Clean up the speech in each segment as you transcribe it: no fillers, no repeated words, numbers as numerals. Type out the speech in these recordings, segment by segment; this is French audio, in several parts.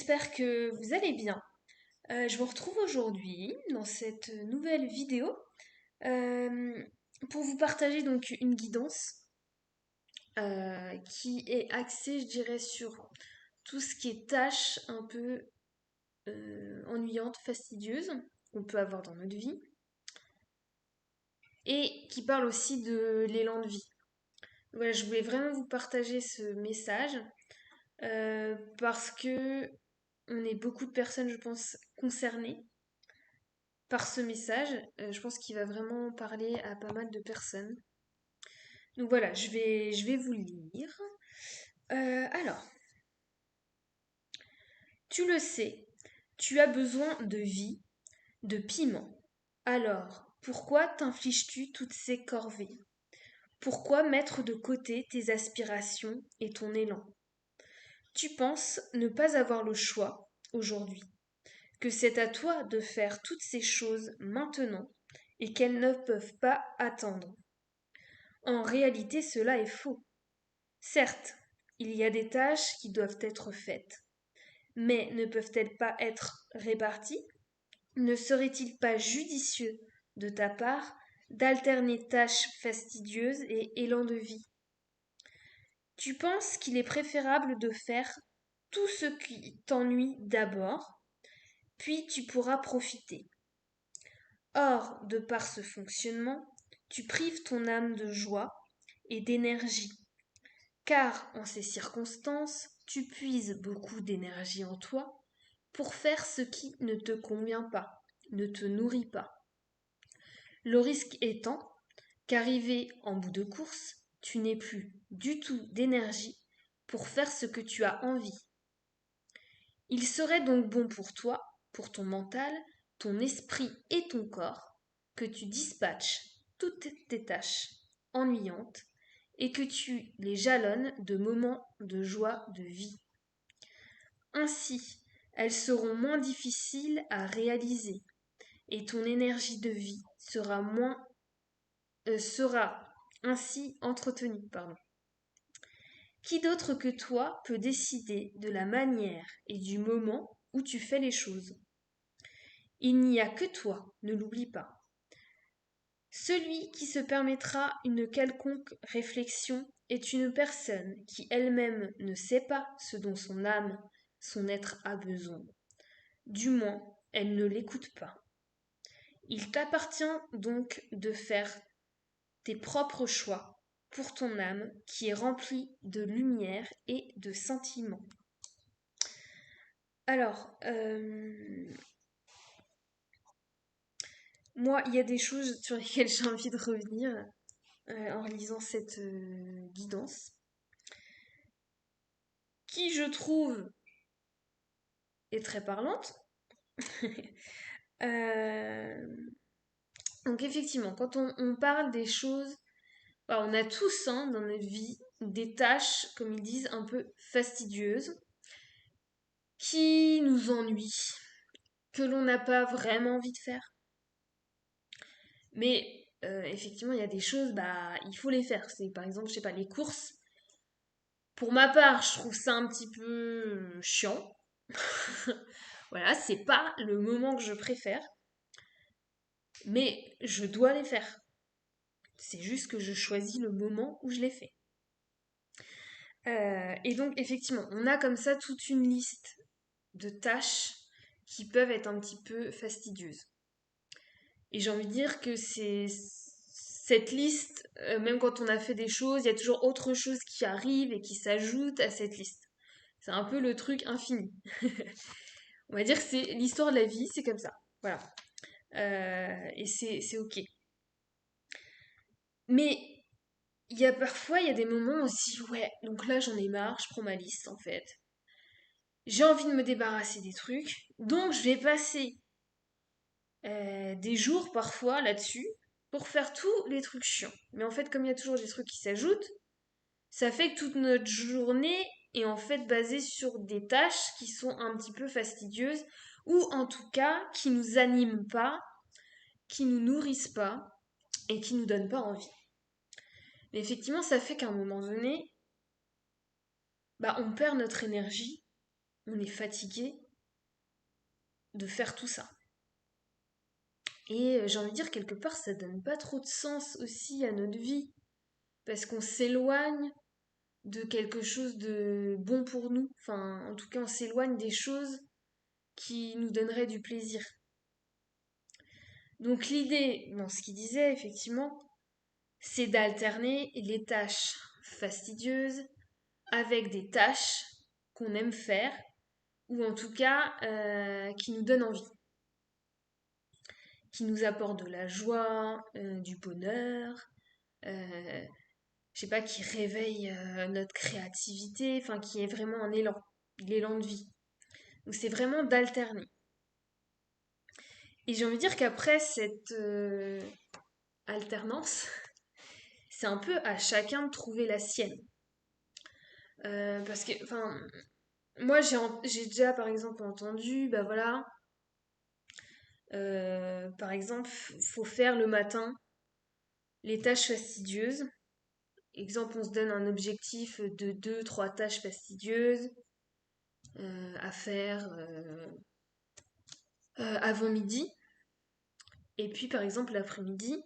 j'espère que vous allez bien. Je vous retrouve aujourd'hui dans cette nouvelle vidéo euh, pour vous partager donc une guidance qui est axée, je dirais, sur tout ce qui est tâches un peu ennuyantes, fastidieuses qu'on peut avoir dans notre vie et qui parle aussi de l'élan de vie. Voilà, je voulais vraiment vous partager ce message parce que on est beaucoup de personnes, je pense, concernées par ce message. Je pense qu'il va vraiment parler à pas mal de personnes. Donc voilà, je vais vous le lire. Alors, tu le sais, tu as besoin de vie, de piment. Alors, pourquoi t'infliges-tu toutes ces corvées? Pourquoi mettre de côté tes aspirations et ton élan? Tu penses ne pas avoir le choix aujourd'hui, que c'est à toi de faire toutes ces choses maintenant et qu'elles ne peuvent pas attendre. En réalité, cela est faux. Certes, il y a des tâches qui doivent être faites, mais ne peuvent-elles pas être réparties? Ne serait-il pas judicieux de ta part d'alterner tâches fastidieuses et élan de vie? Tu penses qu'il est préférable de faire tout ce qui t'ennuie d'abord, puis tu pourras profiter. Or, de par ce fonctionnement, tu prives ton âme de joie et d'énergie, car en ces circonstances, tu puises beaucoup d'énergie en toi pour faire ce qui ne te convient pas, ne te nourrit pas. Le risque étant qu'arrivé en bout de course, tu n'aies plus du tout d'énergie pour faire ce que tu as envie. Il serait donc bon pour toi, pour ton mental, ton esprit et ton corps, que tu dispatches toutes tes tâches ennuyantes et que tu les jalonnes de moments de joie de vie. Ainsi, elles seront moins difficiles à réaliser et ton énergie de vie sera ainsi entretenue. Qui d'autre que toi peut décider de la manière et du moment où tu fais les choses? Il n'y a que toi, ne l'oublie pas. Celui qui se permettra une quelconque réflexion est une personne qui elle-même ne sait pas ce dont son âme, son être a besoin. Du moins, elle ne l'écoute pas. Il t'appartient donc de faire tes propres choix pour ton âme qui est remplie de lumière et de sentiments. Alors, moi, il y a des choses sur lesquelles j'ai envie de revenir en lisant cette guidance, qui je trouve est très parlante. Euh, donc effectivement, quand on parle des choses, bah, on a tous dans notre vie des tâches, comme ils disent, un peu fastidieuses, qui nous ennuient, que l'on n'a pas vraiment envie de faire. Mais effectivement, il y a des choses, bah, il faut les faire. C'est par exemple, je sais pas, les courses. Pour ma part, je trouve ça un petit peu chiant. Voilà, c'est pas le moment que je préfère, mais je dois les faire. C'est juste que je choisis le moment où je les fais. Et donc, effectivement, on a comme ça toute une liste de tâches qui peuvent être un petit peu fastidieuses. Et j'ai envie de dire que c'est cette liste, même quand on a fait des choses, il y a toujours autre chose qui arrive et qui s'ajoute à cette liste. C'est un peu le truc infini. On va dire que c'est l'histoire de la vie, c'est comme ça. Voilà. Et c'est ok. Mais il y a des moments aussi, ouais, donc là j'en ai marre, je prends ma liste en fait. J'ai envie de me débarrasser des trucs, donc je vais passer des jours parfois là-dessus pour faire tous les trucs chiants. Mais en fait, comme il y a toujours des trucs qui s'ajoutent, ça fait que toute notre journée est en fait basée sur des tâches qui sont un petit peu fastidieuses ou en tout cas qui nous animent pas, qui nous nourrissent pas et qui nous donnent pas envie. Mais effectivement, ça fait qu'à un moment donné, bah, on perd notre énergie on est fatigué de faire tout ça. Et j'ai envie de dire, quelque part, ça donne pas trop de sens aussi à notre vie, parce qu'on s'éloigne de quelque chose de bon pour nous. Enfin, en tout cas, on s'éloigne des choses qui nous donneraient du plaisir. Donc l'idée, dans ce qu'il disait, effectivement, c'est d'alterner les tâches fastidieuses avec des tâches qu'on aime faire, ou en tout cas qui nous donnent envie, qui nous apportent de la joie, du bonheur, euh, je sais pas, qui réveillent notre créativité, enfin qui est vraiment un élan, l'élan de vie. Donc c'est vraiment d'alterner. Et j'ai envie de dire qu'après cette alternance, c'est un peu à chacun de trouver la sienne. Parce que, enfin, moi j'ai déjà par exemple entendu, bah voilà, par exemple, faut faire le matin les tâches fastidieuses. Exemple, on se donne un objectif de deux trois tâches fastidieuses à faire avant midi. Et puis, par exemple, l'après-midi,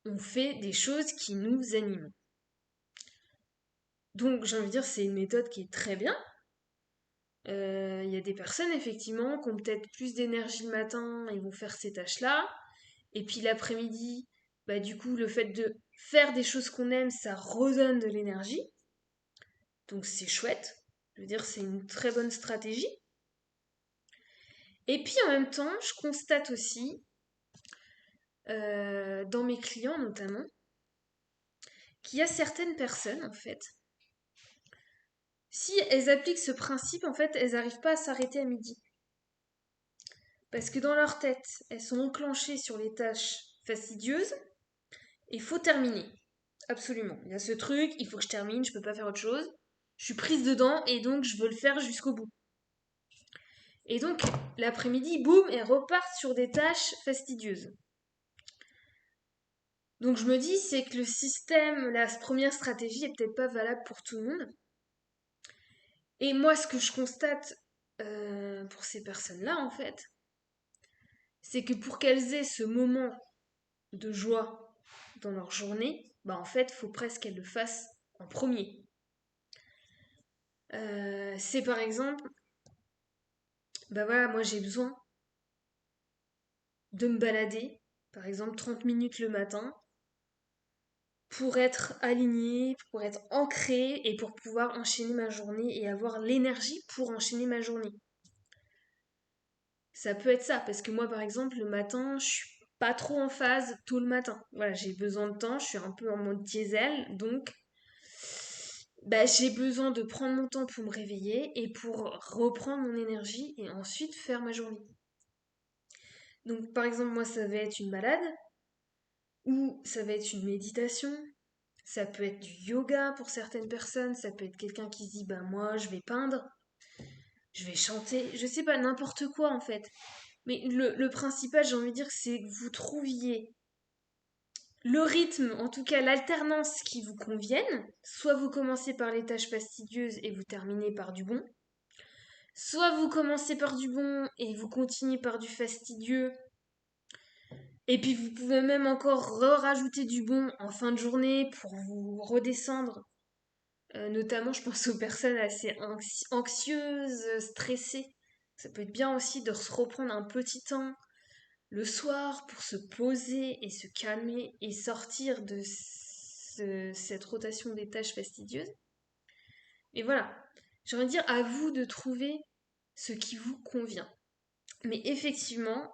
on fait des choses qui nous animent. Donc, j'ai envie de dire, c'est une méthode qui est très bien. Il y a des personnes, effectivement, qui ont peut-être plus d'énergie le matin et vont faire ces tâches-là. Et puis l'après-midi, bah, du coup, le fait de faire des choses qu'on aime, ça redonne de l'énergie. Donc, c'est chouette. Je veux dire, c'est une très bonne stratégie. Et puis, en même temps, je constate aussi, dans mes clients notamment, qu'il y a certaines personnes, en fait, si elles appliquent ce principe, en fait, elles n'arrivent pas à s'arrêter à midi. Parce que dans leur tête, elles sont enclenchées sur les tâches fastidieuses et il faut terminer. Absolument. Il y a ce truc, il faut que je termine, je peux pas faire autre chose. Je suis prise dedans et donc je veux le faire jusqu'au bout. Et donc, l'après-midi, boum, elles repartent sur des tâches fastidieuses. Donc je me dis, c'est que le système, la première stratégie est peut-être pas valable pour tout le monde. Et moi, ce que je constate pour ces personnes-là, en fait, c'est que pour qu'elles aient ce moment de joie dans leur journée, bah en fait, il faut presque qu'elles le fassent en premier. C'est par exemple, bah voilà, moi j'ai besoin de me balader, par exemple 30 minutes le matin, pour être alignée, pour être ancrée et pour pouvoir enchaîner ma journée et avoir l'énergie pour enchaîner ma journée. Ça peut être ça, parce que moi par exemple le matin, je suis pas trop en phase tôt le matin. Voilà, j'ai besoin de temps, je suis un peu en mode diesel, donc bah, j'ai besoin de prendre mon temps pour me réveiller et pour reprendre mon énergie et ensuite faire ma journée. Donc par exemple moi ça va être une balade ou ça va être une méditation, ça peut être du yoga pour certaines personnes, ça peut être quelqu'un qui se dit bah moi je vais peindre, je vais chanter, je sais pas, n'importe quoi en fait. Mais le principal, j'ai envie de dire, c'est que vous trouviez le rythme, en tout cas l'alternance qui vous convienne. Soit vous commencez par les tâches fastidieuses et vous terminez par du bon. Soit vous commencez par du bon et vous continuez par du fastidieux. Et puis vous pouvez même encore rajouter du bon en fin de journée pour vous redescendre. Notamment, je pense aux personnes assez anxieuses, stressées. Ça peut être bien aussi de se reprendre un petit temps le soir pour se poser et se calmer et sortir de cette rotation des tâches fastidieuses. Et voilà, j'ai envie de dire à vous de trouver ce qui vous convient. Mais effectivement,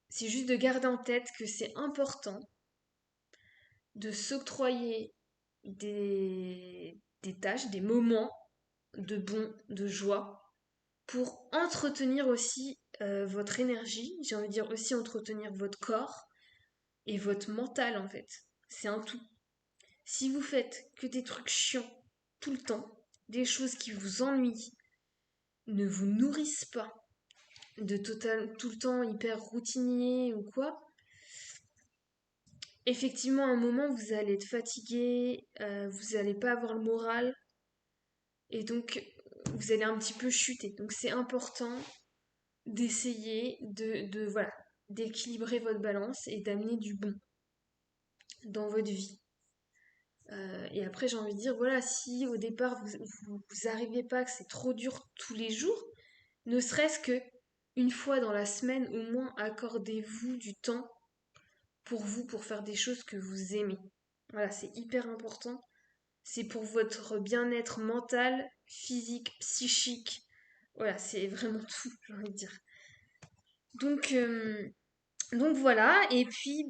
c'est juste de garder en tête que c'est important de s'octroyer des tâches, des moments de bon, de joie, pour entretenir aussi votre énergie, j'ai envie de dire aussi entretenir votre corps et votre mental en fait. C'est un tout. Si vous faites que des trucs chiants tout le temps, des choses qui vous ennuient, ne vous nourrissent pas, de total tout le temps hyper routinier ou quoi, effectivement à un moment vous allez être fatigué, vous n'allez pas avoir le moral et donc vous allez un petit peu chuter. Donc c'est important d'essayer voilà, d'équilibrer votre balance et d'amener du bon dans votre vie. Et après, j'ai envie de dire, voilà, si au départ vous arrivez pas, que c'est trop dur tous les jours, ne serait-ce que une fois dans la semaine, au moins accordez-vous du temps pour vous, pour faire des choses que vous aimez. Voilà, c'est hyper important. C'est pour votre bien-être mental, physique, psychique. Voilà, c'est vraiment tout, j'ai envie de dire. Donc, euh, donc voilà, et puis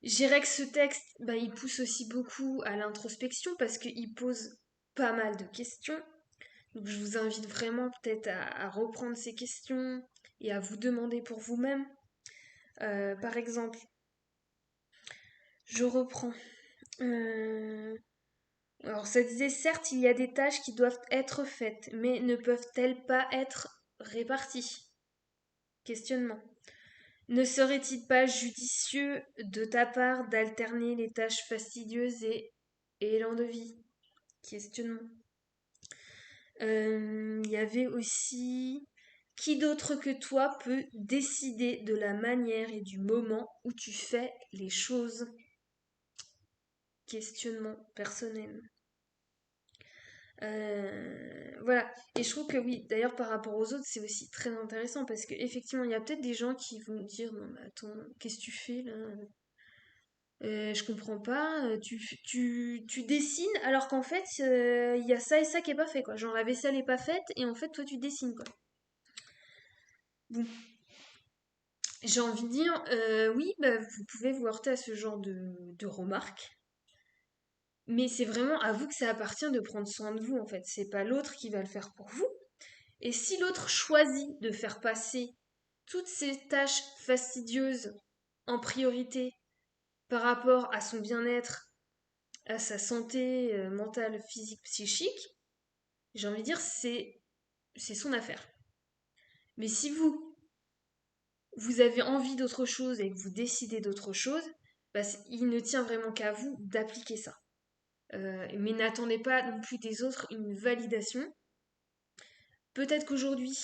je dirais que ce texte, il pousse aussi beaucoup à l'introspection parce qu'il pose pas mal de questions. Donc je vous invite vraiment peut-être à reprendre ces questions et à vous demander pour vous-même. Par exemple, je reprends. Euh, Alors ça disait, certes, il y a des tâches qui doivent être faites, mais ne peuvent-elles pas être réparties? Questionnement. Ne serait-il pas judicieux de ta part d'alterner les tâches fastidieuses et élan de vie? Questionnement. Il y avait aussi qui d'autre que toi peut décider de la manière et du moment où tu fais les choses? Questionnement personnel. Voilà. Et je trouve que oui, d'ailleurs par rapport aux autres, c'est aussi très intéressant parce qu'effectivement, il y a peut-être des gens qui vont dire non mais attends, qu'est-ce que tu fais là? Je comprends pas, tu dessines alors qu'en fait, il y a ça et ça qui est pas fait, quoi. Genre la vaisselle est pas faite et en fait, toi, tu dessines, quoi. Bon, j'ai envie de dire, oui, vous pouvez vous heurter à ce genre de remarques, mais c'est vraiment à vous que ça appartient de prendre soin de vous, en fait. C'est pas l'autre qui va le faire pour vous. Et si l'autre choisit de faire passer toutes ces tâches fastidieuses en priorité par rapport à son bien-être, à sa santé mentale, physique, psychique, j'ai envie de dire c'est son affaire. Mais si vous avez envie d'autre chose et que vous décidez d'autre chose, il ne tient vraiment qu'à vous d'appliquer ça. Mais n'attendez pas non plus des autres une validation. Peut-être qu'aujourd'hui,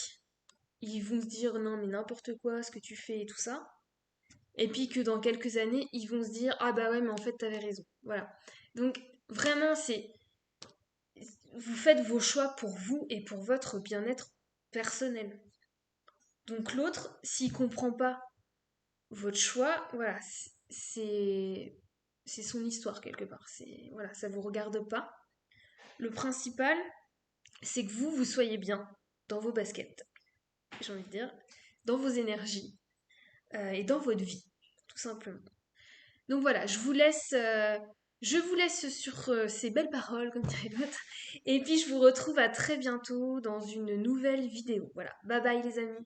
ils vont se dire non mais n'importe quoi ce que tu fais et tout ça. Et puis que dans quelques années, ils vont se dire ah bah ouais mais en fait t'avais raison. Voilà. Donc vraiment vous faites vos choix pour vous et pour votre bien-être personnel. Donc l'autre, s'il comprend pas votre choix, voilà, c'est son histoire quelque part. C'est voilà, ça vous regarde pas. Le principal, c'est que vous soyez bien dans vos baskets, j'ai envie de dire, dans vos énergies et dans votre vie, tout simplement. Donc voilà, je vous laisse sur ces belles paroles, comme dirait l'autre. Et puis je vous retrouve à très bientôt dans une nouvelle vidéo. Voilà, bye bye les amis.